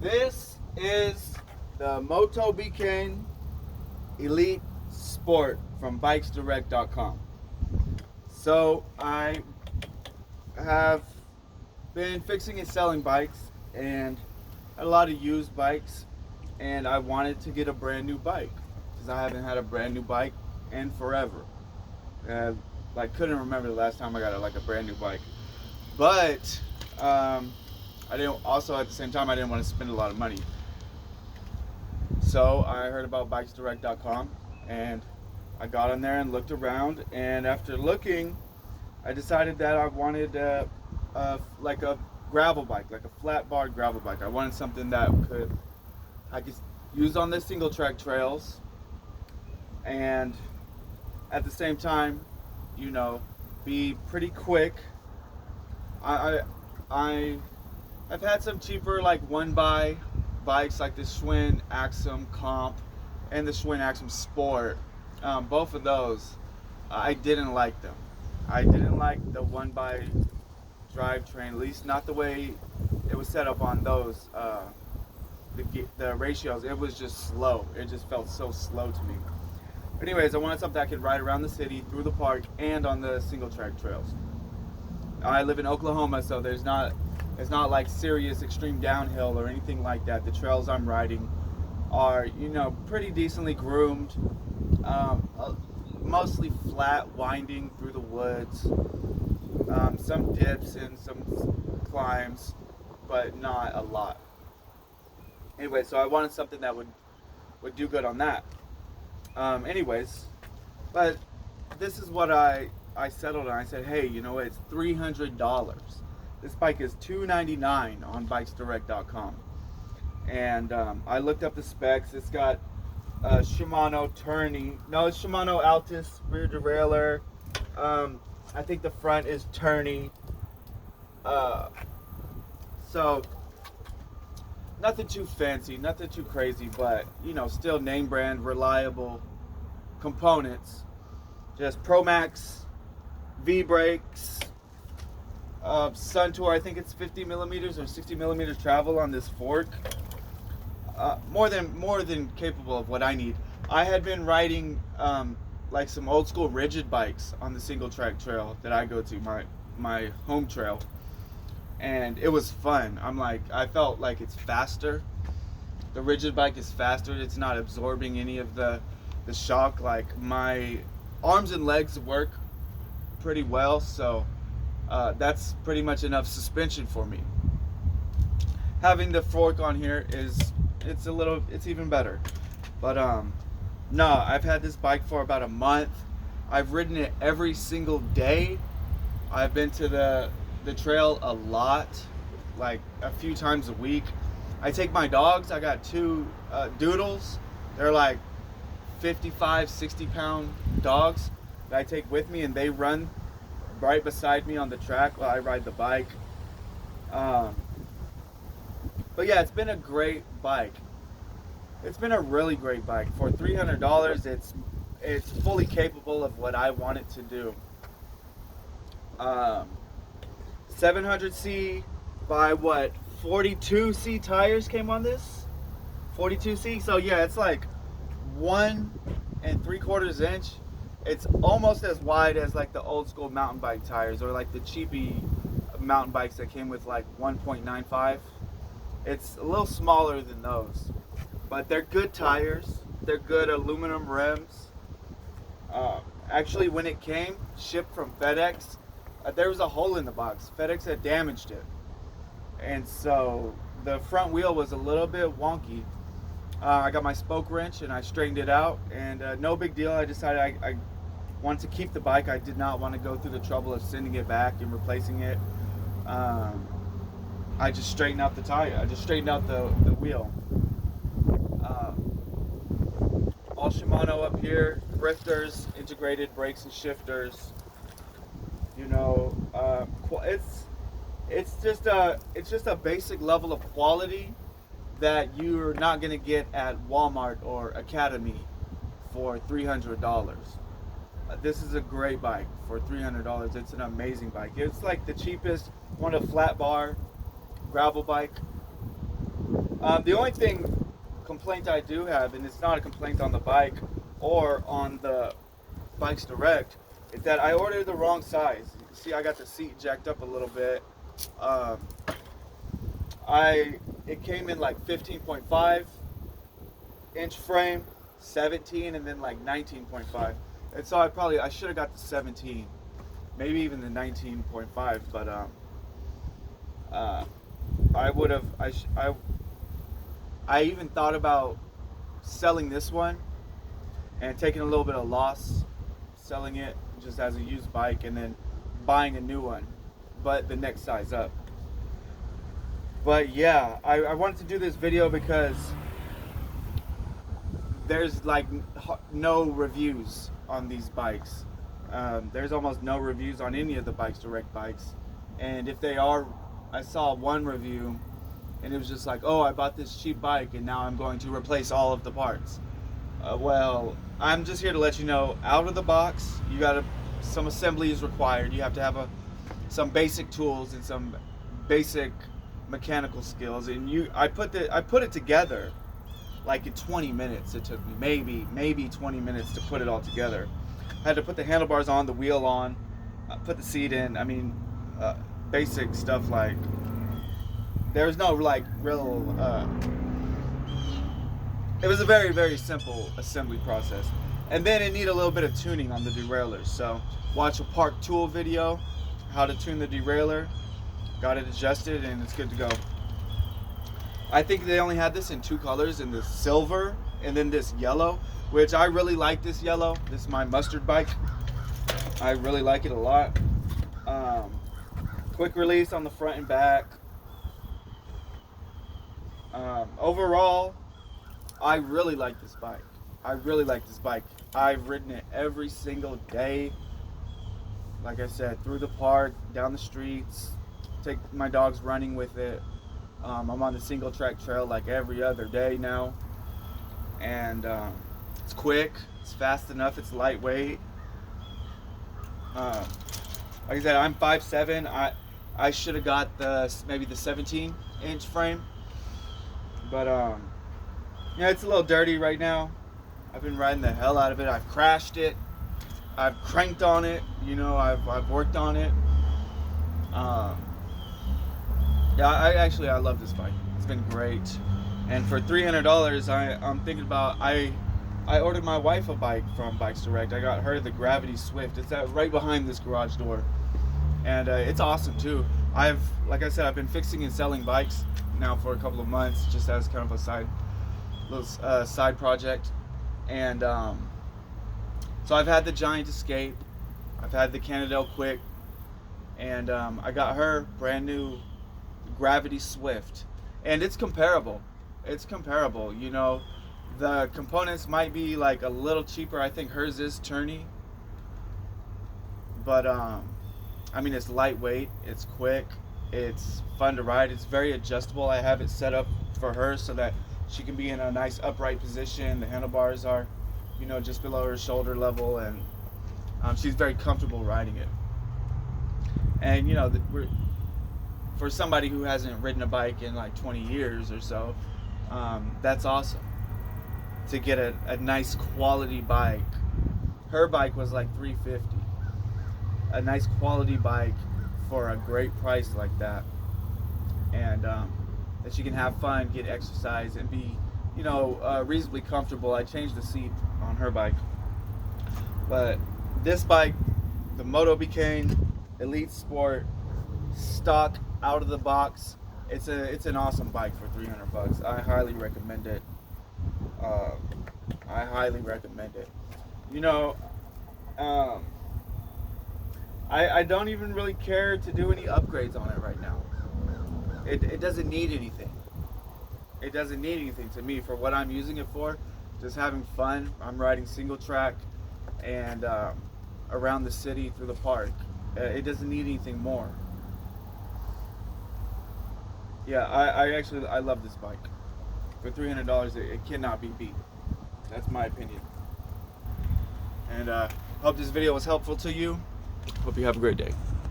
This is the Motobeacon Elite Sport from BikesDirect.com. So I have been fixing and selling bikes and had a lot of used bikes, and I wanted to get a brand new bike because I haven't had a brand new bike in forever. I couldn't remember the last time I got a brand new bike, but I didn't. Also, at the same time, I didn't want to spend a lot of money. So I heard about BikesDirect.com, and I got on there and looked around. And after looking, I decided that I wanted like a gravel bike, like a flat bar gravel bike. I wanted something that I could use on the single track trails, and at the same time, be pretty quick. I've had some cheaper like one by bikes like the Schwinn Axum Comp and the Schwinn Axum Sport. Both of those, I didn't like them. I didn't like the one by drivetrain, at least not the way it was set up on those. The ratios, it was just slow. It just felt so slow to me. But anyways, I wanted something I could ride around the city, through the park, and on the single track trails. I live in Oklahoma, so it's not like serious extreme downhill or anything like that. The trails I'm riding are, pretty decently groomed, mostly flat, winding through the woods, some dips and some climbs, but not a lot. Anyway, so I wanted something that would do good on that. But this is what I settled on. I said, hey, it's $300. This bike is $299 on BikesDirect.com. And I looked up the specs. It's got Shimano it's Shimano Altus rear derailleur. I think the front is tourney. So nothing too fancy, nothing too crazy, but still name brand, reliable components. Just Promax V brakes, Suntour. I think it's 50 millimeters or 60 millimeters travel on this fork. More than capable of what I need. I had been riding like some old school rigid bikes on the single track trail that I go to, my home trail, and it was fun. I felt like it's faster. The rigid bike is faster. It's not absorbing any of the shock. Like, my arms and legs work pretty well, so that's pretty much enough suspension for me. Having the fork on here it's even better. But no, I've had this bike for about a month. I've ridden it every single day. I've been to the trail a lot, like a few times a week. I take my dogs. I got two doodles. They're like 55, 60 pound dogs that I take with me, and they run right beside me on the track while I ride the bike. But yeah, it's been a great bike. It's been a really great bike. For $300, it's fully capable of what I want it to do. 700C by 42C tires came on this? 42C? So yeah, it's like 1 3/4 inch. It's almost as wide as like the old school mountain bike tires, or like the cheapy mountain bikes that came with like 1.95. It's a little smaller than those, but they're good tires. They're good aluminum rims. Actually, when it came shipped from FedEx, there was a hole in the box. FedEx had damaged it, and so the front wheel was a little bit wonky. I got my spoke wrench and I straightened it out, and no big deal. I decided I wanted to keep the bike. I did not want to go through the trouble of sending it back and replacing it. I just straightened out the tire. I just straightened out the wheel. All Shimano up here, grifters, integrated brakes and shifters. It's just a basic level of quality that you're not gonna get at Walmart or Academy for $300. This is a great bike for $300. It's an amazing bike. It's like the cheapest one, a flat bar gravel bike The only complaint I do have, and it's not a complaint on the bike or on the BikesDirect, is that I ordered the wrong size. You can see I got the seat jacked up a little bit. It came in like 15.5 inch frame, 17, and then like 19.5. And so I should have got the 17, maybe even the 19.5. But I even thought about selling this one and taking a little bit of loss, selling it just as a used bike, and then buying a new one, but the next size up. But yeah, I wanted to do this video because there's like no reviews on these bikes. There's almost no reviews on any of the BikesDirect bikes, and if they are, I saw one review and it was just like, oh, I bought this cheap bike and now I'm going to replace all of the parts. Well, I'm just here to let you know, out of the box, some assembly is required. You have to have some basic tools and some basic mechanical skills, and I put it together like in 20 minutes. It took me maybe 20 minutes to put it all together. I had to put the handlebars on, the wheel on, put the seat in. I mean, basic stuff. Like, there's no like real it was a very, very simple assembly process. And then it needed a little bit of tuning on the derailleurs. So watch a Park Tool video, how to tune the derailleur. Got it adjusted and it's good to go. I think they only had this in 2 colors, in this silver and then this yellow, which I really like this yellow. This is my mustard bike. I really like it a lot. Quick release on the front and back. Overall, I really like this bike. I've ridden it every single day. Like I said, through the park, down the streets, take my dogs running with it. I'm on the single track trail like every other day now. And it's quick, it's fast enough, it's lightweight. Like I said, I'm 5'7". I should have got maybe the 17-inch frame. But yeah, it's a little dirty right now. I've been riding the hell out of it. I've crashed it. I've cranked on it. You know, I've worked on it. Yeah, I love this bike. It's been great. And for $300, I'm thinking about, I ordered my wife a bike from BikesDirect. I got her the Gravity Swift. It's right behind this garage door. And it's awesome too. Like I said, I've been fixing and selling bikes now for a couple of months, just as kind of a little side project. And so I've had the Giant Escape, I've had the Cannondale Quick, and I got her brand new Gravity Swift, and it's comparable. You know, the components might be like a little cheaper. I think hers is turny, but I mean, it's lightweight, it's quick, it's fun to ride, it's very adjustable. I have it set up for her so that she can be in a nice upright position. The handlebars are, you know, just below her shoulder level, and she's very comfortable riding it. And you know, for somebody who hasn't ridden a bike in like 20 years or so, that's awesome to get a nice quality bike. Her bike was like $350. A nice quality bike for a great price like that, and that you can have fun, get exercise, and be, you know, reasonably comfortable. I changed the seat on her bike, but this bike, the Motobeacon Elite Sport, stock out of the box, it's an awesome bike for $300. I highly recommend it. You know, I don't even really care to do any upgrades on it right now. It doesn't need anything. It doesn't need anything to me for what I'm using it for. Just having fun. I'm riding single track and around the city through the park. It doesn't need anything more. Yeah, I love this bike. For $300, it cannot be beat. That's my opinion. And hope this video was helpful to you. Hope you have a great day.